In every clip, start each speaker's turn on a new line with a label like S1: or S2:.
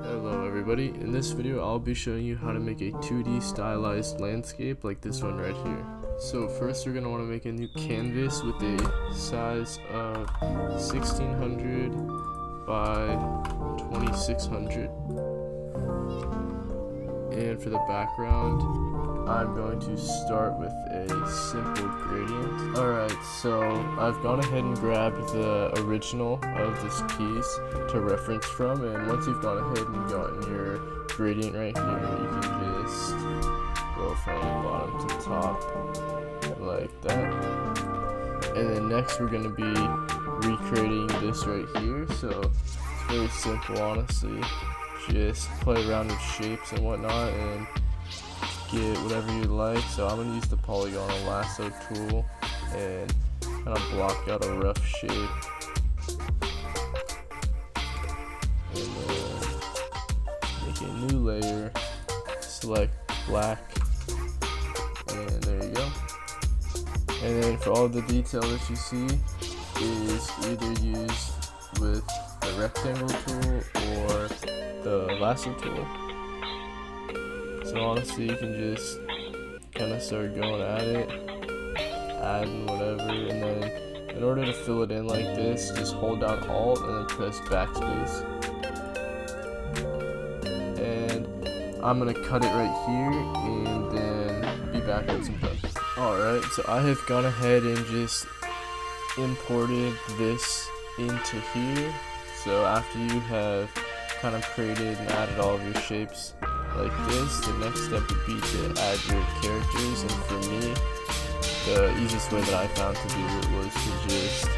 S1: Hello everybody, in this video I'll be showing you how to make a 2D stylized landscape like this one right here. So first we're going to want to make a new canvas with a size of 1600 by 2600. And for the background, I'm going to start with a simple gradient. Alright, so I've gone ahead and grabbed the original of this piece to reference from, and once you've gone ahead and gotten your gradient right here, you can just go from bottom to top like that. And then next we're going to be recreating this right here, so it's very simple honestly. Just play around with shapes and whatnot and get whatever you like. So I'm going to use the polygon lasso tool and kind of block out a rough shape. And then make a new layer, select black, and there you go. And then for all the detail that you see is either used with the rectangle tool or the lasso tool. So honestly, you can just kind of start going at it, adding whatever, and then in order to fill it in like this, just hold down Alt and then press backspace. And I'm gonna cut it right here and then be back once I'm done. Alright, so I have gone ahead and just imported this into here. So after you have kind of created and added all of your shapes like this, the next step would be to add your characters. And for me, the easiest way that I found to do it was to just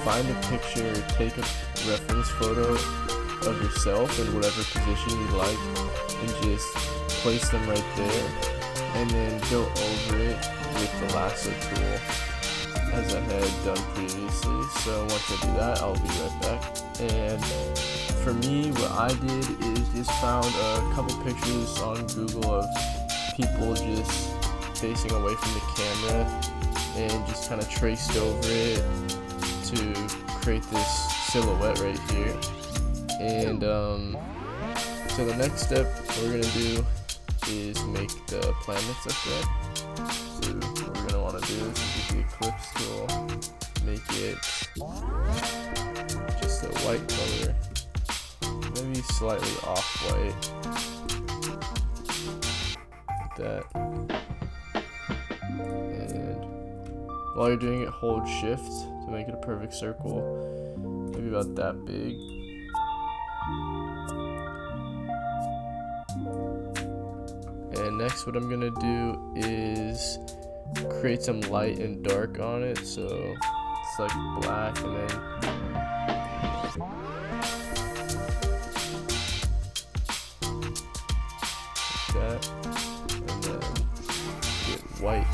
S1: find a picture or take a reference photo of yourself in whatever position you like and just place them right there, and then go over it with the lasso tool as I had done previously. So once I do that, I'll be right back. And for me, what I did is just found a couple pictures on Google of people just facing away from the camera and just kind of traced over it to create this silhouette right here. And so the next step we're going to do is make the planets up there. So what we're going to want to do is use the ellipse tool, make it just a white color, maybe slightly off-white, like that. And while you're doing it, hold shift to make it a perfect circle, maybe about that big. And next what I'm gonna do is create some light and dark on it, so it's like black, and then like that, and then get white.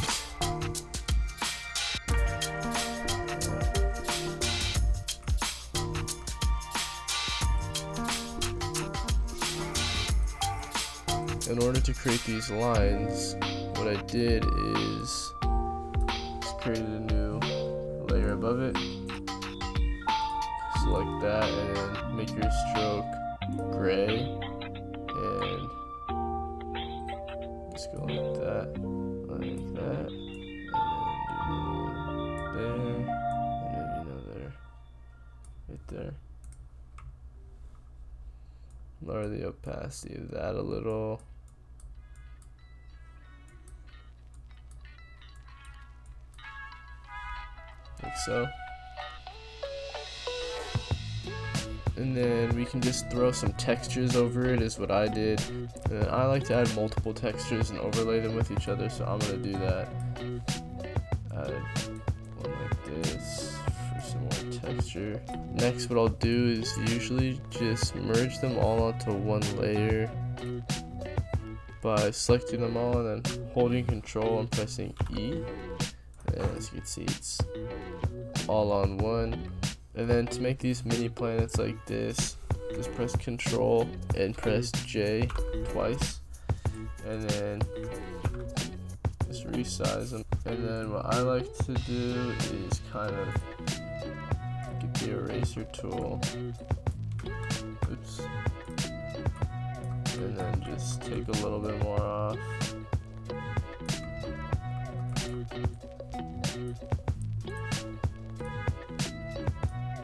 S1: In order to create these lines, what I did is just created a new layer above it, select that, and then make your stroke gray, and just go like that, and then do another one there, and maybe another right there. Lower the opacity of that a little. Like so. And then we can just throw some textures over it, is what I did. And I like to add multiple textures and overlay them with each other, so I'm going to do that. Add one like this for some more texture. Next what I'll do is usually just merge them all onto one layer by selecting them all and then holding Control and pressing E. And as you can see, it's all on one. And then to make these mini planets like this, just press Control and press J twice, and then just resize them. And then what I like to do is kind of get the eraser tool. Oops. and then just take a little bit more off.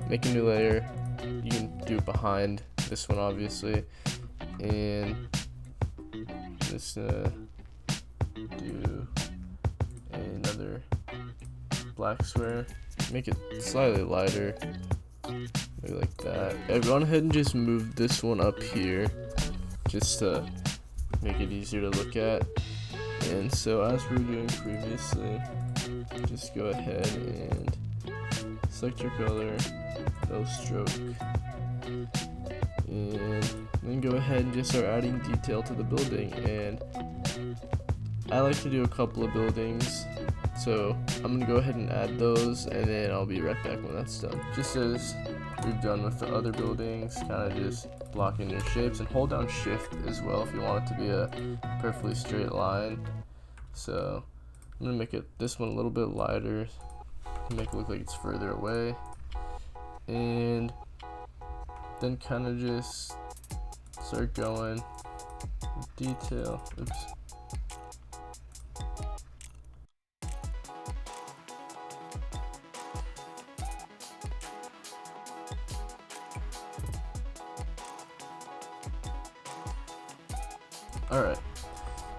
S1: Make a new layer. You can do it behind this one, obviously, and just do another black square. Make it slightly lighter, maybe like that. I've gone ahead and just moved this one up here, just to make it easier to look at. And so, as we were doing previously, just go ahead and select your color, no stroke, and then go ahead and just start adding detail to the building. And I like to do a couple of buildings, so I'm gonna go ahead and add those, and then I'll be right back when that's done. Just as we've done with the other buildings, kind of just block in your shapes, and hold down shift as well if you want it to be a perfectly straight line. So I'm gonna make this one a little bit lighter, make it look like it's further away, and then kind of just start going with detail. Oops. Alright,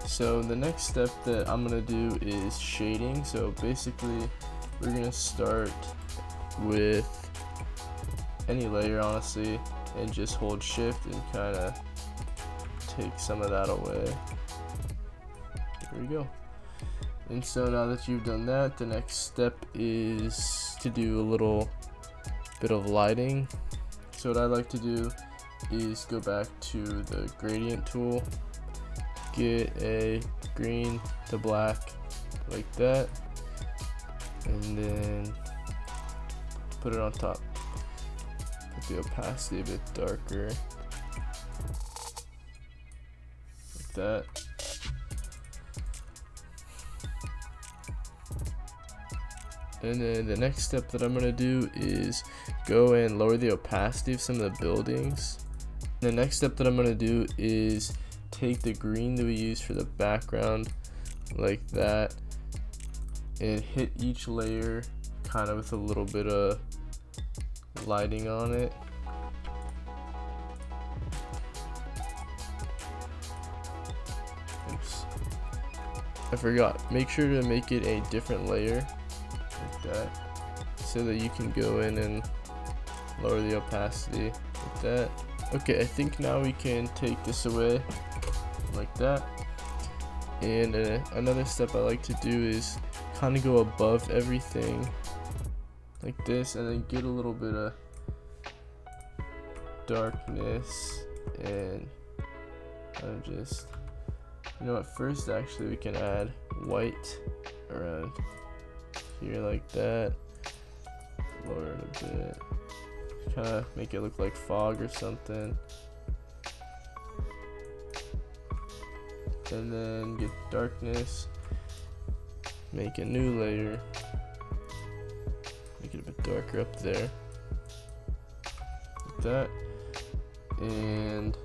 S1: so the next step that I'm going to do is shading. So basically we're going to start with any layer, honestly, and just hold shift and kind of take some of that away. There we go. And so now that you've done that, the next step is to do a little bit of lighting. So what I like to do is go back to the gradient tool, get a green to black like that, and then put it on top. Put the opacity a bit darker like that. And then the next step that I'm going to do is go and lower the opacity of some of the buildings. The next step that I'm going to do is take the green that we use for the background like that, and hit each layer kind of with a little bit of lighting on it. Oops, I forgot. Make sure to make it a different layer like that, so that you can go in and lower the opacity like that. Okay, I think now we can take this away like that. And another step I like to do is kind of go above everything like this, and then get a little bit of darkness, and kind of just, you know what, first actually we can add white around here like that, lower it a bit, kind of make it look like fog or something, and then get darkness, make a new layer, make it a bit darker up there like that, and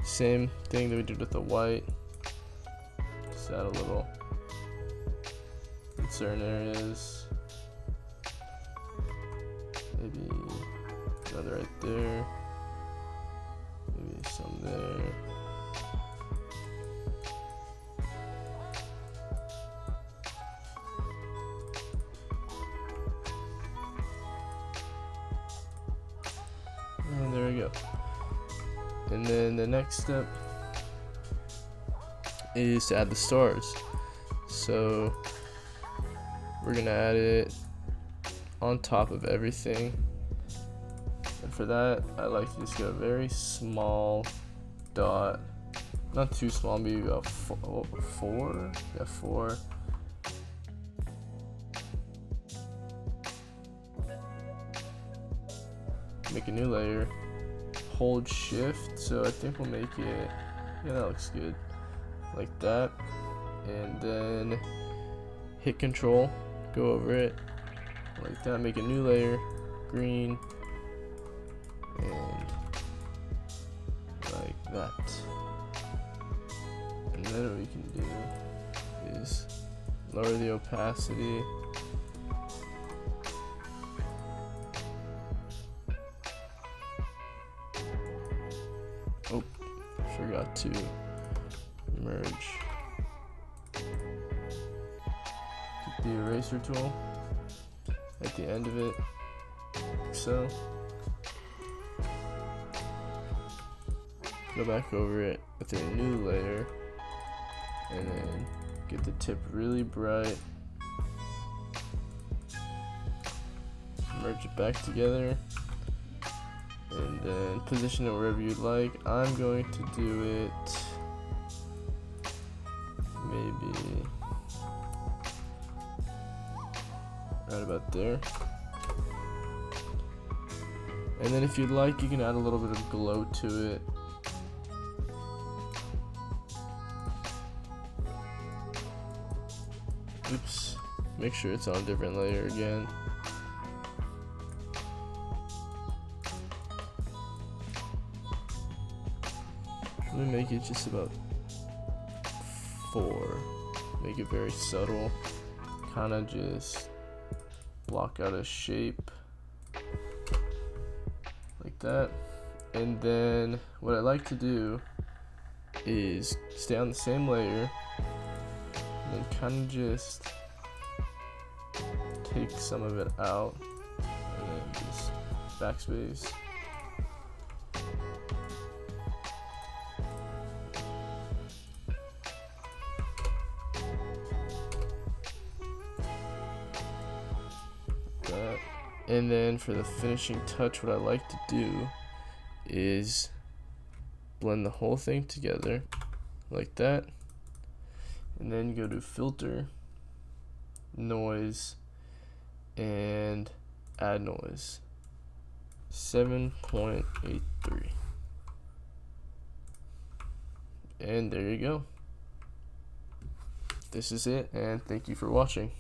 S1: same thing that we did with the white, just add a little in certain areas, maybe another right there, maybe some there. And there we go. And then the next step is to add the stars. So we're gonna add it on top of everything. And for that, I like to just get a very small dot, not too small, maybe about four. Yeah, 4. Make a new layer, hold shift, so I think we'll make it, yeah, that looks good, like that, and then hit control, go over it like that, make a new layer, green, and like that. And then what we can do is lower the opacity. Oh, forgot to merge. Get the eraser tool at the end of it, like so. Go back over it with a new layer, and then get the tip really bright. Merge it back together, and then position it wherever you'd like. I'm going to do it maybe right about there. And then if you'd like, you can add a little bit of glow to it. Oops, make sure it's on a different layer again. Let me make it just about 4. Make it very subtle. Kind of just block out a shape like that. And then what I like to do is stay on the same layer and then kind of just take some of it out and then just backspace. That. And then for the finishing touch, what I like to do is blend the whole thing together like that, and then go to filter, noise, and add noise 7.83, and there you go. This is it, and thank you for watching.